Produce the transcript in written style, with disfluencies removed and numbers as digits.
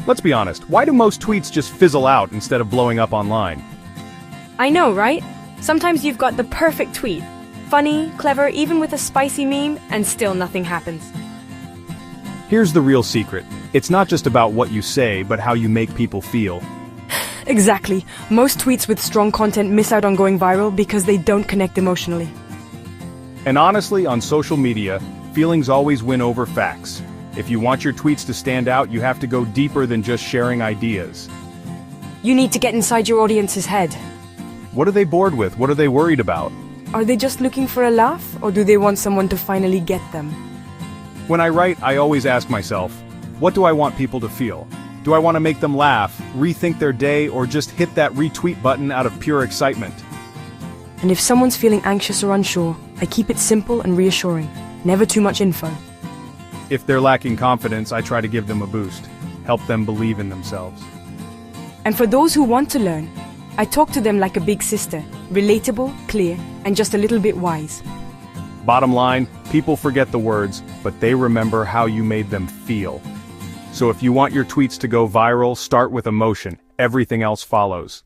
Let's be honest, why do most tweets just fizzle out instead of blowing up online? I know, right? Sometimes you've got the perfect tweet. Funny, clever, even with a spicy meme, and still nothing happens. Here's the real secret. It's not just about what you say, but how you make people feel. Exactly. Most tweets with strong content miss out on going viral because they don't connect emotionally. And honestly, on social media, feelings always win over facts. If you want your tweets to stand out, you have to go deeper than just sharing ideas. You need to get inside your audience's head. What are they bored with? What are they worried about? Are they just looking for a laugh, or do they want someone to finally get them? When I write, I always ask myself, what do I want people to feel? Do I want to make them laugh, rethink their day, or just hit that retweet button out of pure excitement? And if someone's feeling anxious or unsure, I keep it simple and reassuring. Never too much info. If they're lacking confidence, I try to give them a boost, help them believe in themselves. And for those who want to learn, I talk to them like a big sister, relatable, clear, and just a little bit wise. Bottom line, people forget the words, but they remember how you made them feel. So if you want your tweets to go viral, start with emotion. Everything else follows.